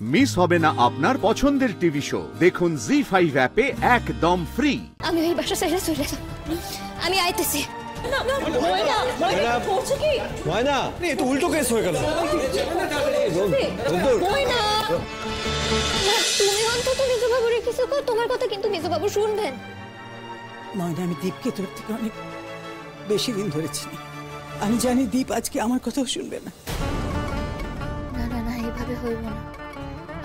Miss হবে না আপনার পছন্দের টিভি শো দেখুন জি5 অ্যাপে একদম ফ্রি। আমি এই বাসা ছেড়ে চলে যাব, আমি আইতেছি। উল্টো কেস হয়ে গেল। তুমি অন্তত মেজবাবুরে কিছু কো, তোমার কথা কিন্তু মেজবাবু শুনবেন। ময়না, আমি দীপকে তোর থেকে অনেক বেশি দিন ধরেছি। আমি জানি দীপ আজকে আমার কথাও শুনবে না। না না না, এইভাবে হইব না।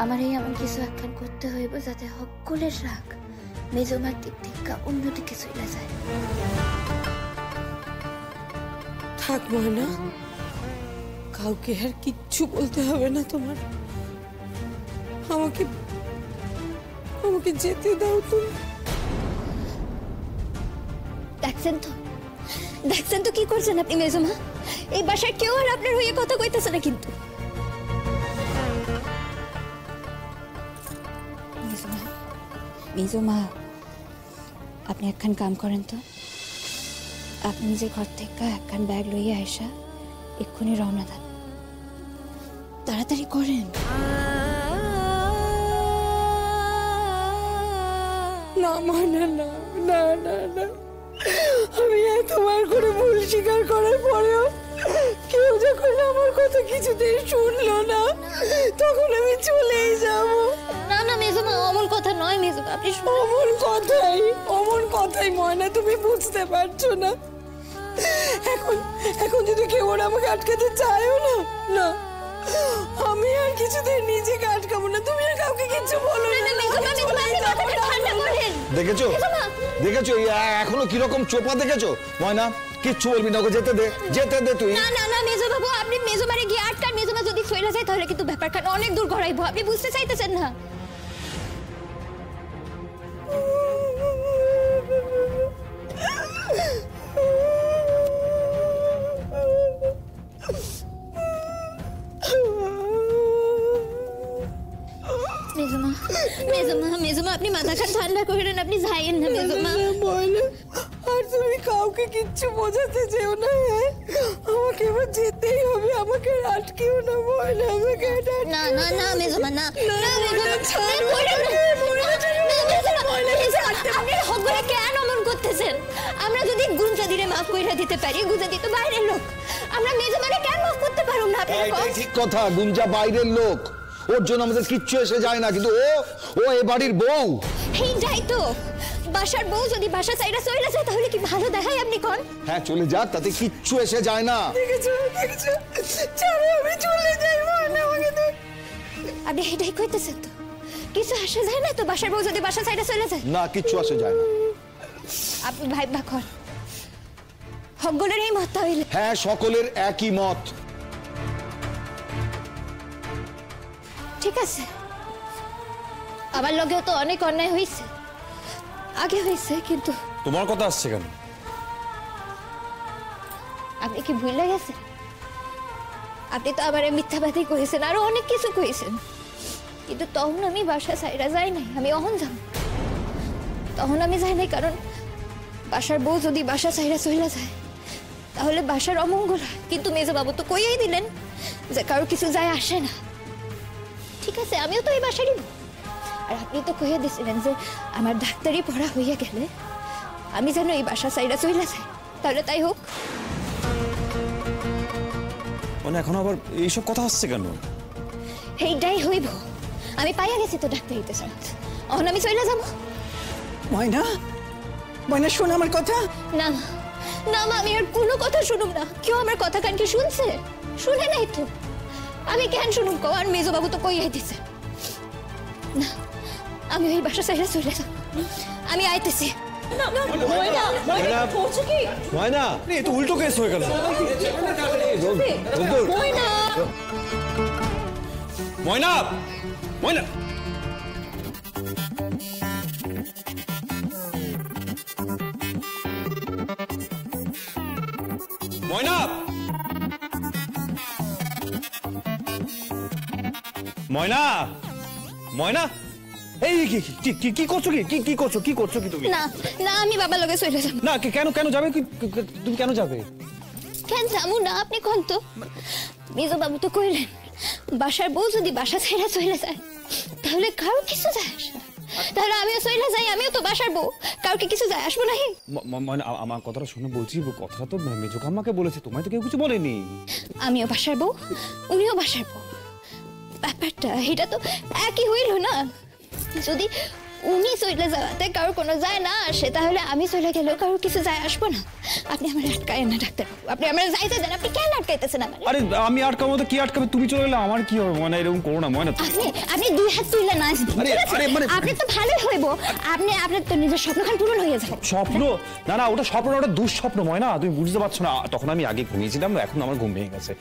আমার এমন কিছু একখান করতে হইব যাতে সকলের রাগ মেজমার দিক থেকে অন্যদিকে চলে যায়। থাক ময়না, কাউকে আর কিচ্ছু বলতে হবে না তোমার। আমাকে আমাকে যেতে দাও তুমি। দেখছেন তো কি করছেন আপনি মেজমা? এই বাসায় কেউ আর আপনার হয়ে কথা কইতেছে না। কিন্তু মেজমা, আপনি একখান কাম করেন তো। আপনি নিজের ঘর থেকে একখান ব্যাগ লইয়া আইসা এক্ষুনি রওনা দেন, তাড়াতাড়ি করেন। না ময়না, না না না না, আমি তোমার কোনো ভুল স্বীকার করার পরেও কেউ যখন আমার কথা কিছুতেই শুনলো না, তখন আমি চলেই যাব। না না মেজমা, অমন কথা নয় মেজমা, আপনি অমন কথাই ময়না, তুমি বুঝতে পারছো না। এখন যদি কেউ আমাকে আটকাতে চায়ও না, না আমি আর কিছুতেই নিজেকে আটকাবো না। তুমি আর কাউকে কিচ্ছু বলো না। দেখেছো দেখেছো এখনো কিরকম চোপা দেখেছো? ময়না কিচ্ছু বলবি না, ওকে যেতে দে, যেতে দে তুই। না না না মেজবাবু, আপনি মেজমারে গিয়ে আটকান। মেজমা যদি সইরা যায় তাহলে কিন্তু ব্যাপারটা অনেক দূর গড়াইবো। আপনি বুঝতে চাইতেছেন না। মেজমা আপনি মাথা খান ঠান্ডা করেন, আপনি যাইয়েন না মেজমা। আর তুমি কাউকে কিচ্ছু বোঝাতে যেও না। আমাকে এবার যেতেই হবে, আমাকে আটকেও না ময়না, আমাকে না না না মেজমা, না না মেজমা, কেন অমন করতেছেন? আমরা যদি গুঞ্জাদিরে মাফ কইরা দিতে পারি, গুঞ্জাদি তো বাইরের লোক, আমরা মেজমারে কেন মাফ করতে পারব না? এটাই ঠিক কথা, গুঞ্জা বাইরের লোক, ওর জন্য আমাদের কিচ্ছু এসে যায় না, কিন্তু ও এ বাড়ির বউ। এইটাই তো, বাসার বউ যদি বাসা চাইরা চলে যায় তাহলে কি ভালো দেখায়? আপনি কোন? হ্যাঁ চলে যাক, তাতে কিচ্ছু এসে যায় না। দেখেছো চলো আমি চলে যাই ময়না, আমাকে তো। আপনি এটাই কইতেছেন তো? কিছু আসে যায় না তো বাসার বউ যদি বাসা চাইরা চলে যায়? না, কিচ্ছু আসে যায় না। আপনি ভাইবা কর, সকলের এই মত হইলে? হ্যাঁ, সকলের একই মত। ঠিক আছে, আমার লগেও তো অনেক অন্যায় হয়েছে, আগে হয়েছে, কিন্তু তোমার কথা আসছে কেন? আপনি কি ভুলে গেছেন? আপনি তো আবার মিথ্যাবাদী কইছেন, আরো অনেক কিছু কইছেন, কিন্তু তখন আমি বাসা ছাইরা যাই নাই। আমি অহন যাব, তখন আমি যাই নাই কারণ বাসার বউ যদি বাসা ছাইরা চলে যায় তাহলে বাসার অমঙ্গল হয়। কিন্তু মেজবাবু তো কইয়াই দিলেন যে কারো কিছু যায় আসে না। ঠিক আছে, আমিও তো এই বাসারই, আর আপনি তো কইয়া দিছিলেন যে আমার ডাক্তারি পড়া হইয়া গেলে আমি যেন এই বাসা সাইডা চলে যাই, তাহলে তাই হোক। মানে এখন আবার এইসব কথা আসছে কেন? এইটাই হইব, আমি পাইয়া গেছি তো ডাক্তারিতে চান্স, এখন আমি চলে যাবো। ময়না, ময়না শোন আমার কথা। না না মা, আমি আর কোনো কথা শুনুম না। কেউ আমার কথা কান কি শুনছে? শুনে নাই তো, আমি কেন শুনুম কো? আর মেজবাবু তো কইয়াই দিছে। না, আমি ওই বাসা সাইডা চলে যাব, আমি আইতেছি। ময়না, এই তো উল্টো কেস হয়ে গেল। ময়না, ময়না, ময়না, ময়না, ময়না, এই কি করছো? কি করছো কি তুমি? না না, আমি বাবার লগে চলে যাব। না, কেন যাবে? তুমি কেন যাবে? কেন যাবো না? আপনি কোন তো? মেজবাবু তো কইলেন বাসার বউ যদি বাসা ছেড়ে চলে যায় তাহলে কারো কিছু যায় আসে না। তাহলে আমিও চলে যাই, আমিও তো বাসার বউ, কাউকে কিছু যায় আসবো না। মানে আমার কথাটা শুনে বলছি, কথাটা তো মেজো কাম্মাকে বলেছে, তোমায় তো কেউ কিছু বলেনি। আমিও বাসার বউ, উনিও বাসার বউ, ব্যাপারটা এটা তো একই হইল না। যদি উনি চলে যাওয়াতে কারোর কোনো যায় না আসে, তাহলে আমি চলে গেলেও কারোর কিছু যায় আসবো না। আপনি আমার আটকায় না ডাক্তার, আপনি আমার যাইতে দেন। আপনি কেন আটকাইতেছেন আমার? আরে আমি আটকাবো তো কি আটকাবে, তুমি চলে গেলে আমার কি হবে? মানে এরকম করো না ময়না। আপনি দুই হাত তুলে নাচ দিন, আপনি তো ভালোই হইব। আপনার তো নিজের স্বপ্নখান পূরণ হয়ে যাবে। স্বপ্ন? না না, ওটা স্বপ্ন, ওটা দুঃস্বপ্ন ময়না, তুমি বুঝতে পারছো না। তখন আমি আগে ঘুমিয়েছিলাম, এখন আমার ঘুম ভেঙে গেছে।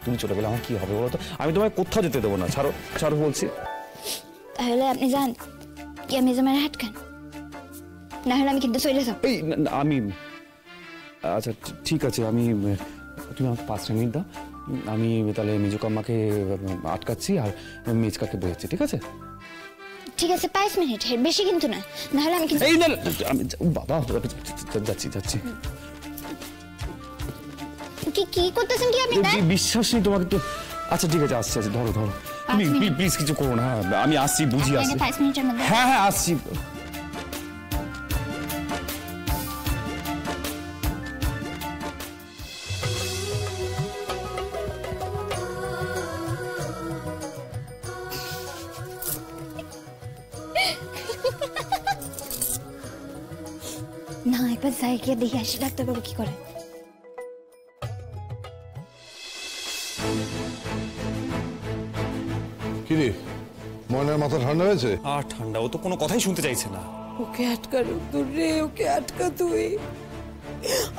তুমি চলে গেলে আমার কি হবে বলো তো? আমি তোমায় কোথাও যেতে দেবো না, ছাড়ো ছাড়ো বলছি। তাহলে আপনি যান, কি আমি আমার আটকান, না হলে আমি কিন্তু চলে যাব। এই আমি, আচ্ছা ঠিক আছে, আমি, তুমি আমাকে 5 মিনিট দাও, আমি তাহলে মেজো কাম্মাকে আটকাচ্ছি আর মেজকাকে বোঝাচ্ছি, ঠিক আছে? ঠিক আছে, 5 মিনিট, বেশি কিন্তু না, না হলে আমি কিন্তু। এই না, আমি বাবা যাচ্ছি যাচ্ছি। কি করতেছেন কি আপনি? বিশ্বাস নেই তোমাকে তো। আচ্ছা ঠিক আছে, আসছি, ধরো ধরো, তুমি প্লিজ কিছু করো না, আমি আসছি, বুঝি আসছি। 5 মিনিটের মধ্যে? হ্যাঁ হ্যাঁ আসছি। না, একবার যাই গিয়ে দেখে আসি ডাক্তারবাবু কি করে। কিরে, ময়নার মাথা ঠান্ডা হয়েছে? আর ঠান্ডা, ও তো কোনো কথাই শুনতে চাইছে না। ওকে আটকা রুদ্দুর রে, ওকে আটকা তুই।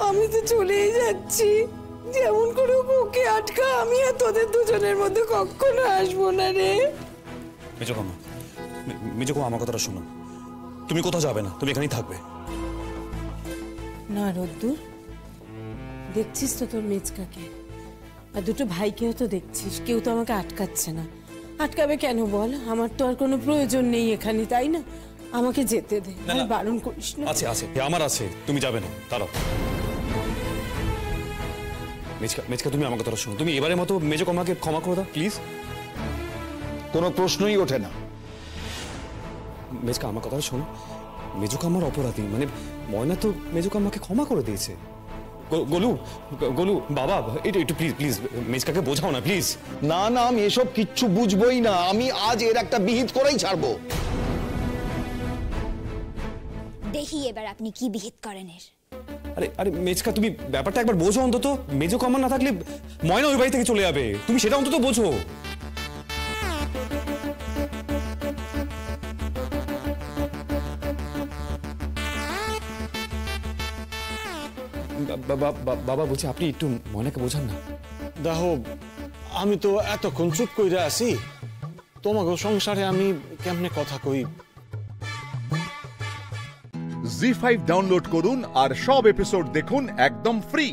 আমি তো চলেই যাচ্ছি, যেমন করে ওকে আটকা। আমি আর তোদের দুজনের মধ্যে কখনো আসবো না রে। মেজো কাম্মা, মেজো কাম্মা, আমার কথাটা শোনো, তুমি কোথাও যাবে না, তুমি এখানেই থাকবে। না রোদ্দুর, দেখছিস তো তোর মেজকাকে আর দুটো ভাইকেও তো দেখছিস, কেউ তো আমাকে আটকাচ্ছে না। আটকাবে কেন বল? আমার তো আর কোনো প্রয়োজন নেই এখানে, তাই না? আমাকে যেতে দে, আর বারণ করিস না। আছে আছে, আমার আছে, তুমি যাবে না, দাঁড়াও। মেজকা, তুমি আমার কথাটা শোনো, তুমি এবারের মতো মেজো কাম্মাকে ক্ষমা করে দাও প্লিজ। কোনো প্রশ্নই ওঠে না। মেজকা, আমার কথাটা শোনো, মেজো কাম্মার অপরাধী, মানে ময়না তো মেজো কাম্মাকে ক্ষমা করে দিয়েছে। গোলু, গোলু বাবা, একটু প্লিজ প্লিজ মেজকাকে বোঝাও না প্লিজ। না না, আমি এসব কিচ্ছু বুঝবোই না। আমি আজ এর একটা বিহিত করেই ছাড়বো। দেখি এবার আপনি কি বিহিত করেন এর। আরে আরে মেজকা, তুমি ব্যাপারটা একবার বোঝো অন্তত। মেজো কাম্মা না থাকলে ময়না ওই বাড়ি থেকে চলে যাবে, তুমি সেটা অন্তত বোঝো। বাবা বলছি, আপনি একটু ময়নাকে বোঝান না। দেখো, আমি তো এতক্ষণ চুপ কইরা আছি, তোমাকে সংসারে আমি কেমনে কথা কই। জি5 ডাউনলোড করুন আর সব এপিসোড দেখুন একদম ফ্রি।